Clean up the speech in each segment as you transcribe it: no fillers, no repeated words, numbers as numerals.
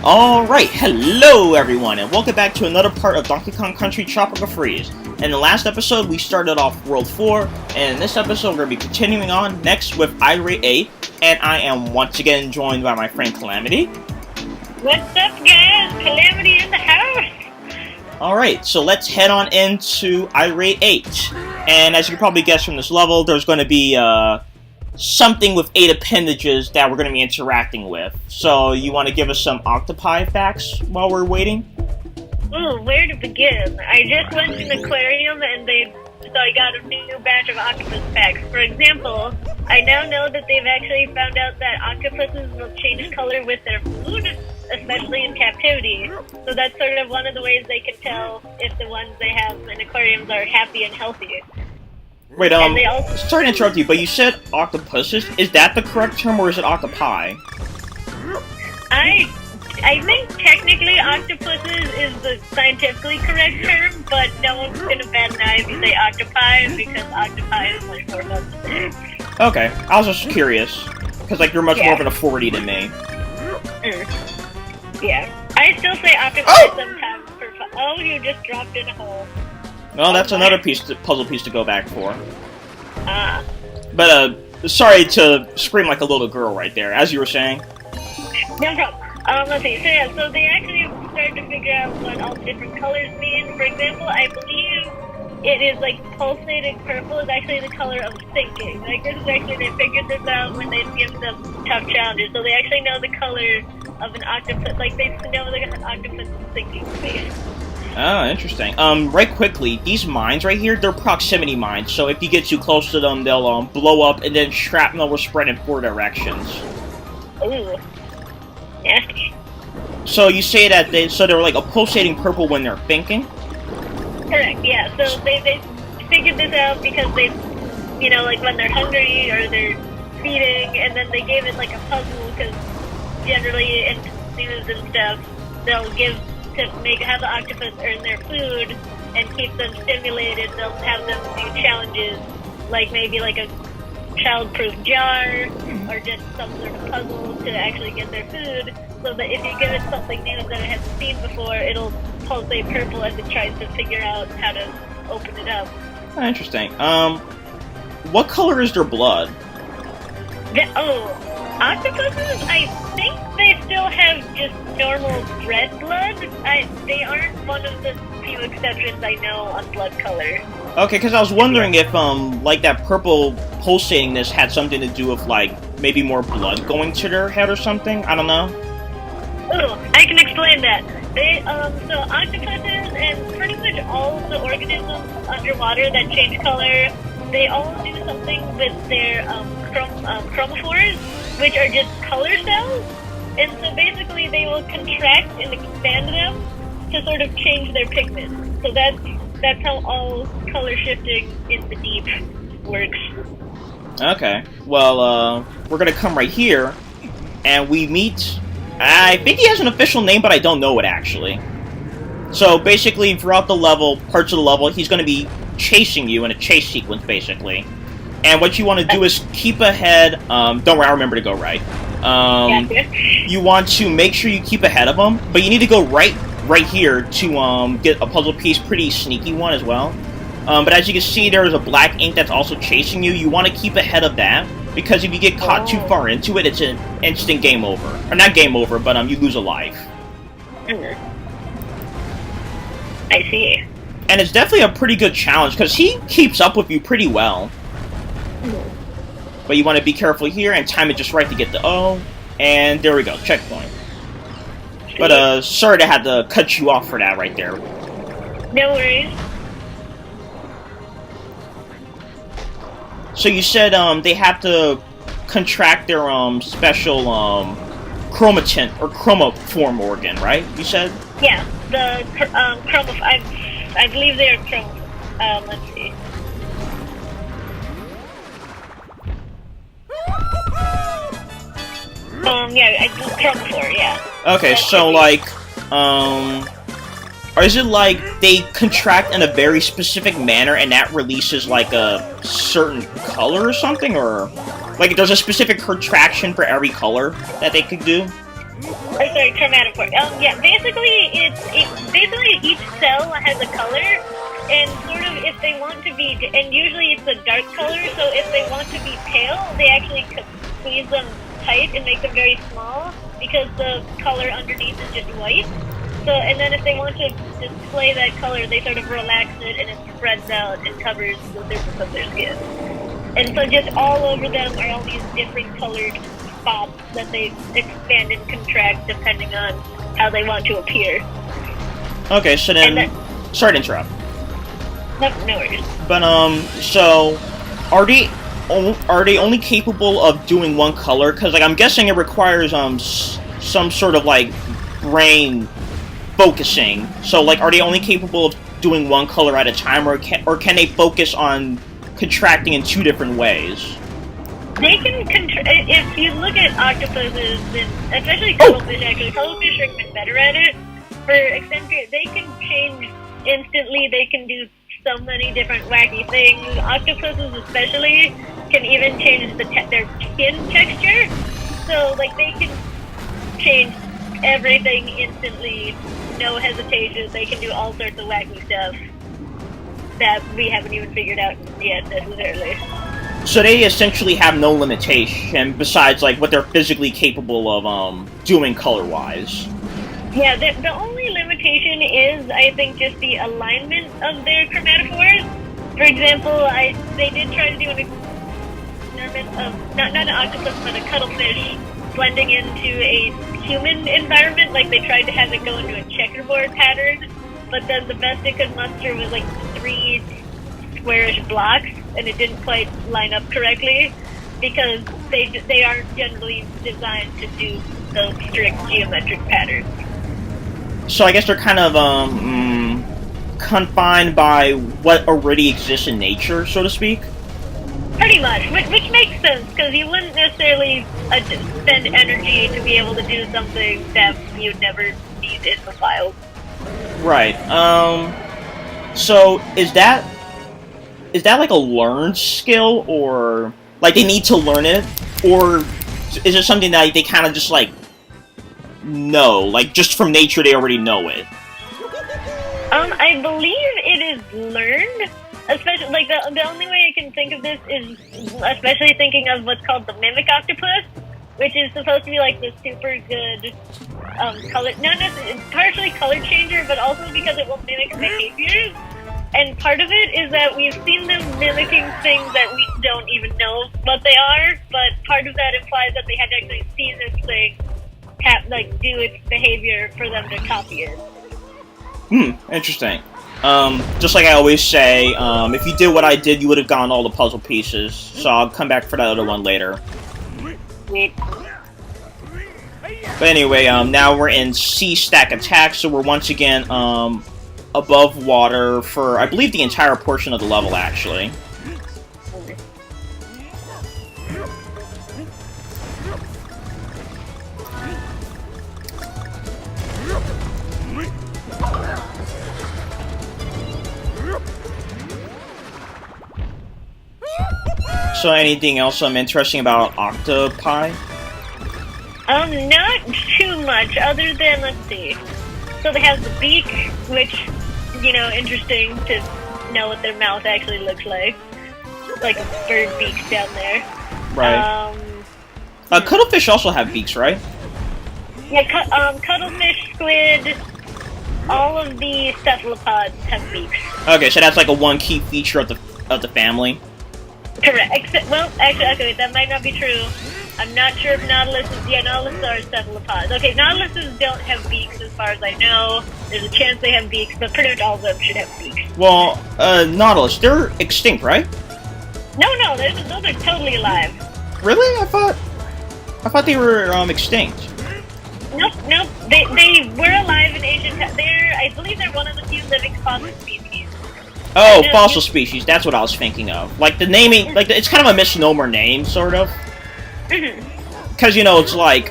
Alright, hello everyone, and welcome back to another part of Donkey Kong Country Tropical Freeze. In the last episode, we started off World 4, and in this episode, we're going to be continuing on next with Irate 8, and I am once again joined by my friend Calamity. What's up, guys? Calamity in the house! Alright, so let's head on into Irate 8. And as you can probably guess from this level, there's going to be, something with 8 appendages that we're going to be interacting with. So, you want to give us some octopi facts while we're waiting? Ooh, where to begin? I just went to an aquarium and so I got a new batch of octopus packs. For example, I now know that they've actually found out that octopuses will change color with their food, especially in captivity. So that's sort of one of the ways they can tell if the ones they have in aquariums are happy and healthy. Wait, sorry to interrupt you, but you said octopuses. Is that the correct term, or is it octopi? I think technically octopuses is the scientifically correct term, but no one's gonna bat an eye if you say octopi, because octopi is much more fun to say. Okay, I was just curious, because like you're much more of an authority than me. Yeah, I still say octopi sometimes for fun. Oh, you just dropped in a hole. Well, that's another puzzle piece to go back for. But, sorry to scream like a little girl right there, as you were saying. No problem. Let's see. So, yeah, so they actually started to figure out what all the different colors mean. For example, I believe it is like pulsating purple is actually the color of thinking. Like, this is actually, they figured this out when they give them tough challenges. So they actually know the color of an octopus, like they know like an octopus is thinking space. Oh, interesting. Right quickly, these mines right here, they're proximity mines, so if you get too close to them, they'll, blow up, and then shrapnel will spread in 4 directions. Ooh. Nasty. So you say that they're like a pulsating purple when they're thinking? Correct, yeah. So they figured this out because they, you know, like when they're hungry or they're feeding, and then they gave it like a puzzle, because generally in news and stuff, they'll have the octopus earn their food and keep them stimulated. They'll have them do challenges, like maybe like a child-proof jar, or just some sort of puzzle to actually get their food, so that if you give it something new that it hasn't seen before, it'll pulsate purple as it tries to figure out how to open it up. Oh, interesting. What color is their blood? Octopuses, I think they still have just normal red blood. They aren't one of the few exceptions I know on blood color. Okay, because I was wondering if, like that purple pulsatingness had something to do with, like, maybe more blood going to their head or something? I don't know. Oh, I can explain that. So octopuses and pretty much all of the organisms underwater that change color, they all do something with their, chromophores, which are just color cells, and so basically they will contract and expand them to sort of change their pigment. So that's how all color shifting in the deep works. Okay, well, we're gonna come right here, and we meet, I think he has an official name, but I don't know it actually. So basically, throughout the level, parts of the level, he's gonna be chasing you in a chase sequence, basically. And what you want to do is keep ahead, don't worry, I'll remember to go right. You want to make sure you keep ahead of them, but you need to go right here to get a puzzle piece, pretty sneaky one as well. But as you can see, there is a black ink that's also chasing you. You want to keep ahead of that, because if you get caught too far into it, it's an instant game over. Or not game over, but you lose a life. I see. And it's definitely a pretty good challenge, because he keeps up with you pretty well. But you want to be careful here and time it just right to get the O. And there we go, checkpoint. But sorry to have to cut you off for that right there. No worries. So you said they have to contract their special chromatin or chromoform organ, right? You said? Yeah, the I believe they're let's see. Yeah, chromophore, yeah. Okay, so like, or is it like they contract in a very specific manner and that releases like a certain color or something, or like there's a specific contraction for every color that they could do? Or sorry, chromatophore. Yeah, basically basically each cell has a color, and sort of if they want to be, and usually it's a dark color, so if they want to be pale, they actually squeeze them tight and make them very small, because the color underneath is just white. So, and then if they want to display that color, they sort of relax it and it spreads out and covers the surface of their skin. And so just all over them are all these different colored spots that they expand and contract depending on how they want to appear. Okay, so then... sorry to interrupt. No worries. But, so... Are they only capable of doing one color? Because, like, I'm guessing it requires, some sort of, like, brain focusing. So, like, are they only capable of doing one color at a time, or can they focus on contracting in two different ways? They can if you look at octopuses, and especially cuttlefish, actually, cuttlefish are even better at it. For eccentric, they can change instantly, they can do so many different wacky things. Octopuses especially can even change their skin texture. So, like, they can change everything instantly, no hesitation. They can do all sorts of wacky stuff that we haven't even figured out yet necessarily. So they essentially have no limitation besides, like, what they're physically capable of doing color-wise. Yeah, the only limitation is, I think, just the alignment of their chromatophores. For example, they did try to do an experiment of, not an octopus, but a cuttlefish blending into a human environment. Like, they tried to have it go into a checkerboard pattern, but then the best it could muster was, like, 3 squarish blocks, and it didn't quite line up correctly, because they aren't generally designed to do those strict geometric patterns. So I guess they're kind of, confined by what already exists in nature, so to speak? Pretty much, which makes sense, because you wouldn't necessarily spend energy to be able to do something that you'd never need in the wild. Right, so is that like a learned skill, or, like, they need to learn it, or is it something that they kind of just, like, know, like, just from nature they already know it? I believe it is learned, especially, like, the only way I can think of this is, especially thinking of what's called the mimic octopus, which is supposed to be, like, the super good, color, not necessarily, it's partially color changer, but also because it will mimic behaviors. And part of it is that we've seen them mimicking things that we don't even know what they are, but part of that implies that they had actually seen this thing do its behavior for them to copy it. Interesting. Just like I always say, if you did what I did, you would have gotten all the puzzle pieces, so I'll come back for that other one later. Sweet. But anyway, now we're in C-stack attack, so we're once again, above water for, I believe, the entire portion of the level, actually. So anything else interesting about octopi? Not too much, other than, let's see. So they have the beak, which, you know, interesting to know what their mouth actually looks like. Like a bird beak down there. Right. Cuttlefish also have beaks, right? Yeah, cuttlefish, squid, all of the cephalopods have beaks. Okay, so that's like a one key feature of the family. Correct. Well, actually, okay, that might not be true. I'm not sure if nautiluses... Yeah, nautiluses are cephalopods. Okay, nautiluses don't have beaks as far as I know. There's a chance they have beaks, but pretty much all of them should have beaks. Well, nautilus, they're extinct, right? No, those are totally alive. Really? I thought they were, extinct. Nope. They were alive in ancient times. I believe they're one of the few living fossil species. Oh, fossil species, that's what I was thinking of. Like, the naming, like, it's kind of a misnomer name, sort of. Because, you know, it's like,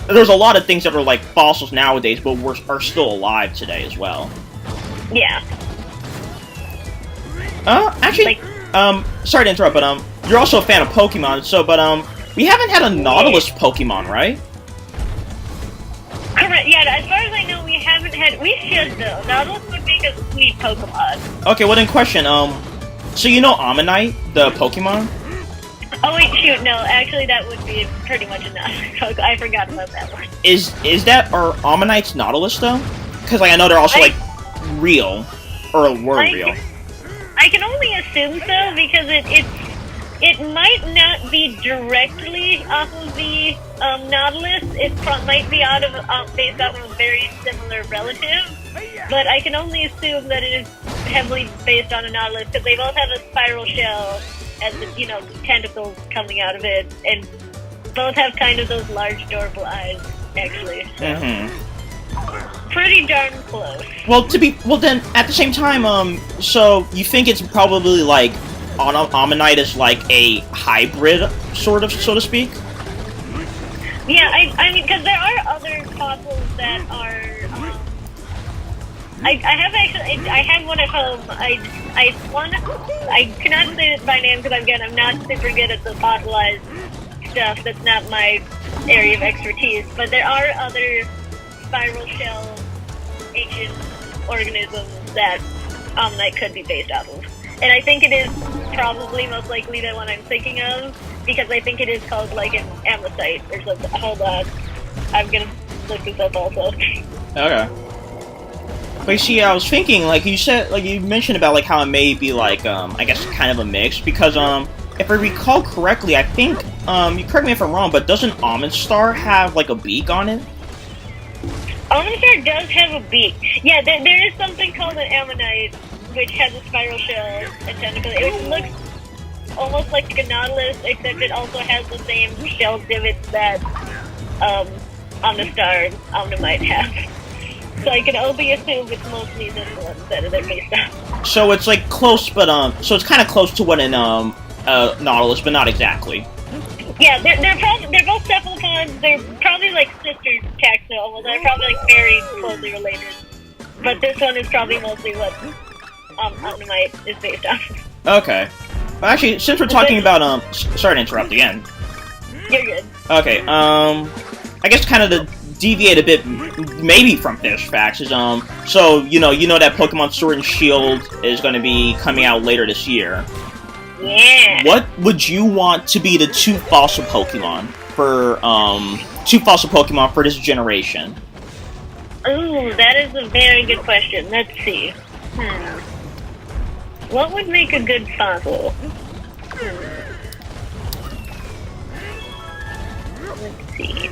there's a lot of things that are, like, fossils nowadays, but are still alive today as well. Yeah. Actually, sorry to interrupt, but, you're also a fan of Pokemon, so, but, we haven't had a Nautilus Pokemon, right? yeah, as far as I know, we haven't had. We should though. Nautilus would make a sweet Pokemon. Okay, well then question, so you know Ammonite, the Pokemon? Oh wait, shoot, no. Actually, that would be pretty much enough. I forgot about that one. Is that, are Ammonites Nautilus though? Because like I know they're also like real, or were real. I can only assume so because it might not be directly off of the Nautilus. It might be out of based off of a very similar relative. But I can only assume that it is heavily based on a Nautilus because they both have a spiral shell and tentacles coming out of it, and both have kind of those large, adorable eyes. Actually, so. Pretty darn close. Well, then at the same time, so you think it's probably like Ammonite is like a hybrid, sort of, so to speak? Yeah, I mean, because there are other fossils that are. I have one at home. I cannot say it by name because again, I'm not super good at the fossilized stuff. That's not my area of expertise. But there are other spiral shell ancient organisms that Ammonite could be based off of. And I think it is probably most likely the one I'm thinking of, because I think it is called like an amosite or something. Hold on. I'm gonna look this up also. Okay. But you see, I was thinking, like you said, like you mentioned about like how it may be like, I guess kind of a mix, because if I recall correctly, I think, you correct me if I'm wrong, but doesn't Almondstar have like a beak on it? Almondstar does have a beak. Yeah, there is something called an ammonite, which has a spiral shell and tentacle. It looks almost like a Nautilus, except it also has the same shell divots that Omnistar and Omnimite have. So I can only assume it's mostly this one that they're based on. So it's like close, but so it's kind of close to what an Nautilus, but not exactly. Yeah, they're both cephalopods. They're probably like sister taxa almost. They're probably like very closely related. But this one is probably mostly what Omnimite is based on. Okay. Well, actually, since we're talking about sorry to interrupt again. You're good. Okay. I guess kind of to deviate a bit, maybe from Fish Facts is so you know that Pokemon Sword and Shield is going to be coming out later this year. Yeah. What would you want to be the two fossil Pokemon for this generation? Ooh, that is a very good question. Let's see. What would make a good fossil? Let's see.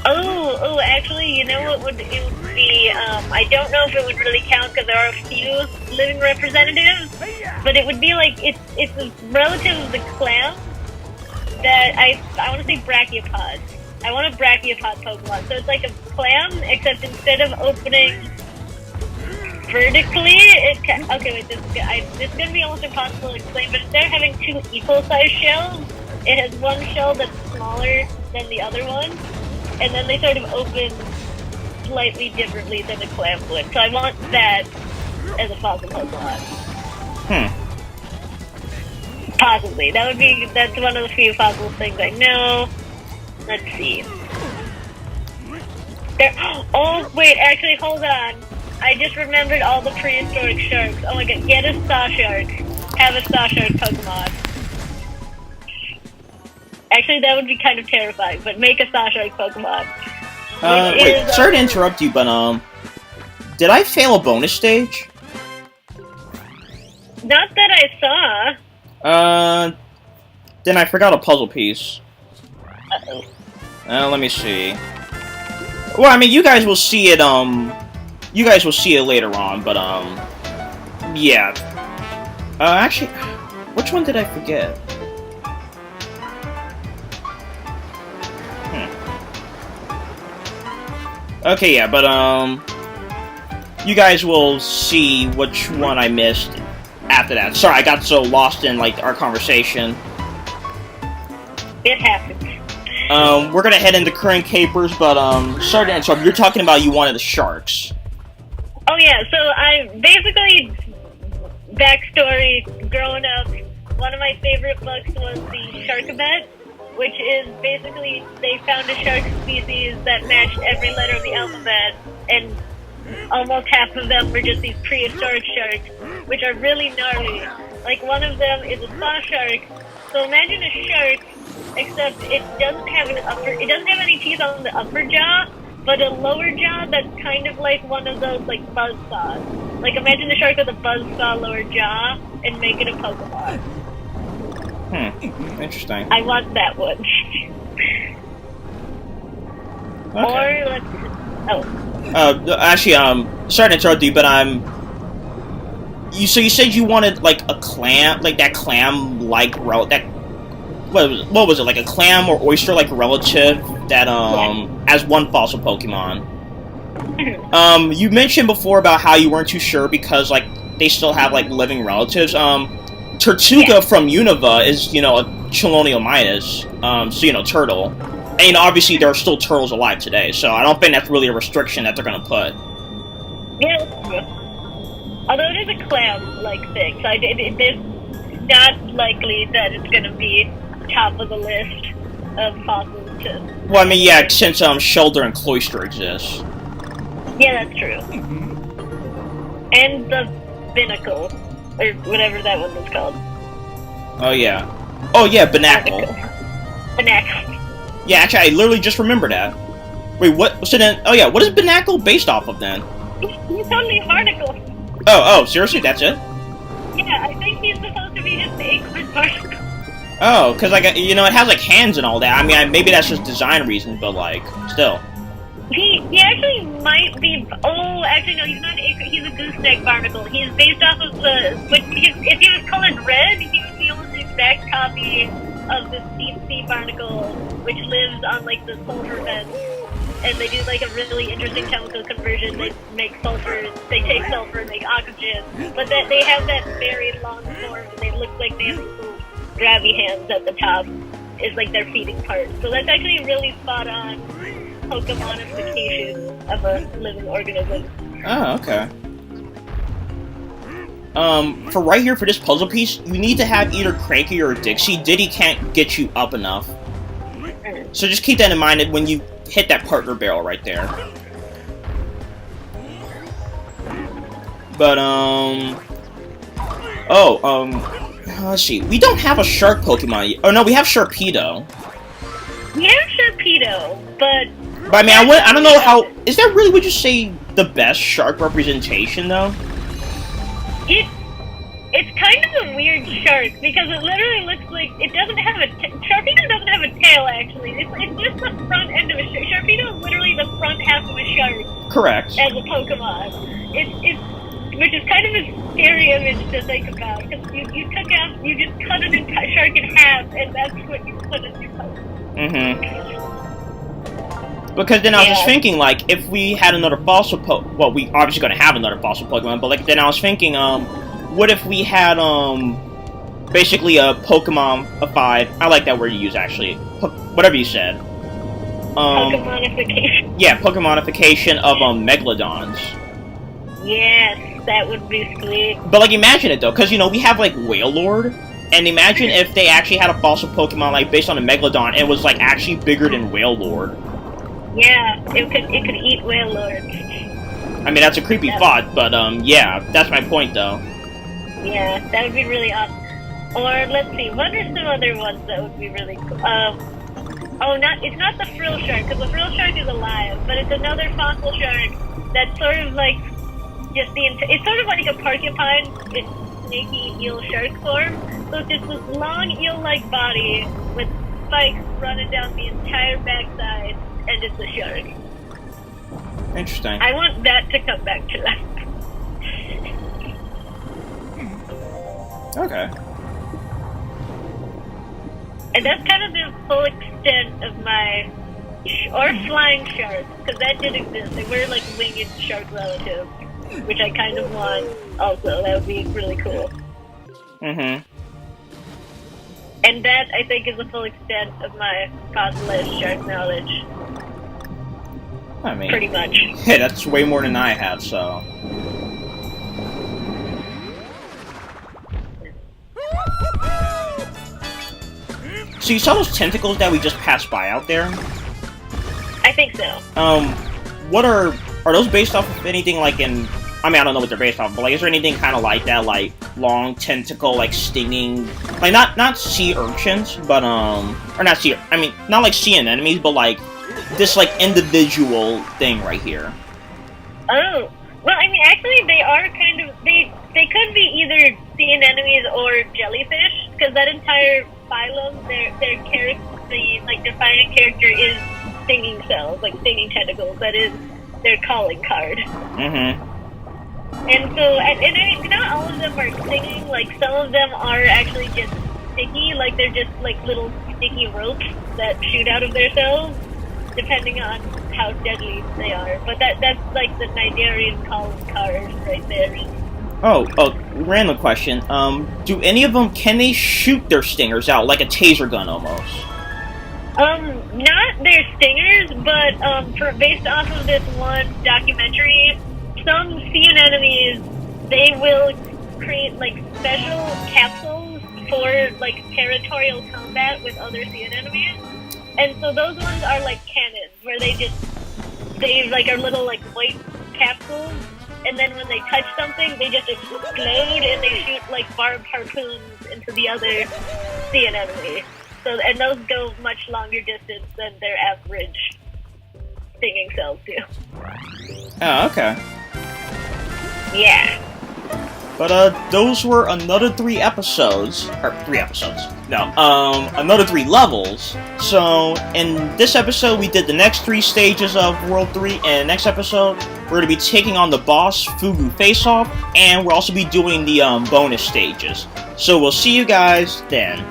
Oh, actually, you know what would it would be? I don't know if it would really count because there are a few living representatives, but it would be like it's a relative of the clam that I want to say brachiopod. I want a brachiopod Pokemon, so it's like a clam except instead of opening vertically, okay, wait, this is gonna be almost impossible to explain, but instead of having two equal-sized shells, it has one shell that's smaller than the other one. And then they sort of open slightly differently than a clam would. So I want that as a fossil Pokemon. Possibly. That's one of the few fossil things I know. Let's see. Oh, wait, actually, hold on. I just remembered all the prehistoric sharks. Oh my god, get a Saw Shark. Have a Saw Shark Pokemon. Actually, that would be kind of terrifying, but make a Saw Shark Pokemon. Wait, sorry to interrupt you, but, did I fail a bonus stage? Not that I saw. Then I forgot a puzzle piece. Uh-oh. Let me see. Well, I mean, you guys will see it, later on, but, yeah. Actually, which one did I forget? Okay, yeah, but, you guys will see which one I missed after that. Sorry, I got so lost in, like, our conversation. It happens. We're gonna head into current capers, but, sorry to interrupt, you're talking about you wanted the sharks. Oh, yeah, so basically, backstory, growing up, one of my favorite books was the Sharkabet, which is basically they found a shark species that matched every letter of the alphabet, and almost half of them were just these prehistoric sharks, which are really gnarly. Like, one of them is a saw shark. So imagine a shark, except it doesn't have any teeth on the upper jaw, but a lower jaw that's kind of like one of those, like, buzz saws. Like, imagine a shark with a buzz saw lower jaw and make it a Pokemon. Interesting. I want that one. Okay. Or Actually, sorry to interrupt you, but so you said you wanted, like, a clam, like that clam-like what was it, like a clam or oyster-like relative that, as one fossil Pokemon. You mentioned before about how you weren't too sure because, like, they still have, like, living relatives. Tortuga from Unova is, you know, a Cheloniomyces, so, you know, turtle. And obviously there are still turtles alive today, so I don't think that's really a restriction that they're gonna put. Yeah, that's true. Although it is a clam-like thing, so it's not likely that it's gonna be top of the list of fossils to... Well, I mean, yeah, since, Shelder and Cloyster exist. Yeah, that's true. And the Binnacle, or whatever that one was called. Oh, yeah. Oh, yeah, Binacle. Binacle. Yeah, actually, I literally just remembered that. Wait, what? So then, oh yeah, what is Binacle based off of then? He's totally a barnacle. Oh, seriously, that's it? Yeah, I think he's supposed to be just the acorn barnacle. Oh, because, like, you know, it has, like, hands and all that. I mean, maybe that's just design reasons, but, like, still. He actually might be... Oh, actually, no, he's not an acorn. He's a gooseneck barnacle. He's based off of the... If he was colored red, he would be almost the exact copy of the deep sea barnacle, which lives on, like, the sulfur vents. And they do, like, a really interesting chemical conversion. They make sulfur, they take sulfur and make oxygen. But they have that very long form, and they look like they have little grabby hands at the top. Is like their feeding part. So that's actually a really spot on Pokemonification of a living organism. Oh, okay. For right here, for this puzzle piece, you need to have either Cranky or Dixie. Diddy can't get you up enough. So just keep that in mind when you hit that partner barrel right there. But, let's see. We don't have a shark Pokemon yet. Oh, no, we have Sharpedo. We have Sharpedo, but I mean, I don't know how... Is that really, would you say, the best shark representation, though? It's kind of a weird shark, because it literally looks like... It doesn't have a... Sharpedo doesn't have a tail, actually. It's just the front end of a shark. Sharpedo is literally the front half of a shark. Correct. As a Pokemon. Which is kind of a scary image to think about, because you just cut an entire shark in half, and that's what you put in your Pokemon. Because then I was just thinking, like, if we had another fossil well, we obviously gonna have another fossil Pokemon, but, like, then I was thinking, what if we had, basically a Pokemon, a 5, I like that word you use, actually, whatever you said. Pokemonification. Yeah, Pokemonification of, Megalodons. Yes, that would be sweet. But, like, imagine it, though, because, you know, we have, like, Wailord, and imagine if they actually had a fossil Pokemon, like, based on a Megalodon, and it was, like, actually bigger than Wailord. Yeah, it could eat Wailord. I mean, that's a creepy thought, but, yeah, that's my point, though. Yeah, that would be really awesome. Or, let's see, what are some other ones that would be really cool? It's not the Frill Shark, because the Frill Shark is alive, but it's another fossil shark that's sort of like, it's sort of like a porcupine in snaky eel shark form, so it's just this long eel-like body with spikes running down the entire backside, and it's a shark. Interesting. I want that to come back to life. Okay. And that's kind of the full extent of my... Or flying sharks, because that did exist. They were like winged shark relatives, which I kind of want also. That would be really cool. Mm-hmm. And that, I think, is the full extent of my fossilized shark knowledge. I mean... Pretty much. Hey, that's way more than I have, so... So you saw those tentacles that we just passed by out there? I think so. What are those based off of anything like in... I mean, I don't know what they're based off, but like, is there anything kind of like that, like long tentacle, like stinging, like not sea urchins, but or not sea, I mean, not like sea anemones, but like this like individual thing right here. Oh, well, I mean, actually, they are kind of they could be either sea anemones or jellyfish, because that entire phylum, their character, the like defining character is stinging cells, like stinging tentacles. That is their calling card. Mm-hmm. And so, and I mean, not all of them are stinging. Like, some of them are actually just sticky. Like, they're just, like, little sticky ropes that shoot out of their cells, depending on how deadly they are. But that's like, the Nigerian calling card right there. Oh, random question. Do any of them, can they shoot their stingers out, like a taser gun almost? Not their stingers, but, based off of this one documentary, some sea anemones, they will create, like, special capsules for, like, territorial combat with other sea anemones. And so those ones are like cannons, where they like are little, like, white capsules, and then when they touch something, they just explode, and they shoot, like, barbed harpoons into the other sea anemone. So, and those go much longer distance than their average stinging cells do. Oh, okay. Yeah. But, those were another 3 episodes. Or, 3 episodes. No, another 3 levels. So, in this episode, we did the next 3 stages of World 3, and next episode, we're going to be taking on the boss, Fugu Face-Off, and we'll also be doing the, bonus stages. So, we'll see you guys then.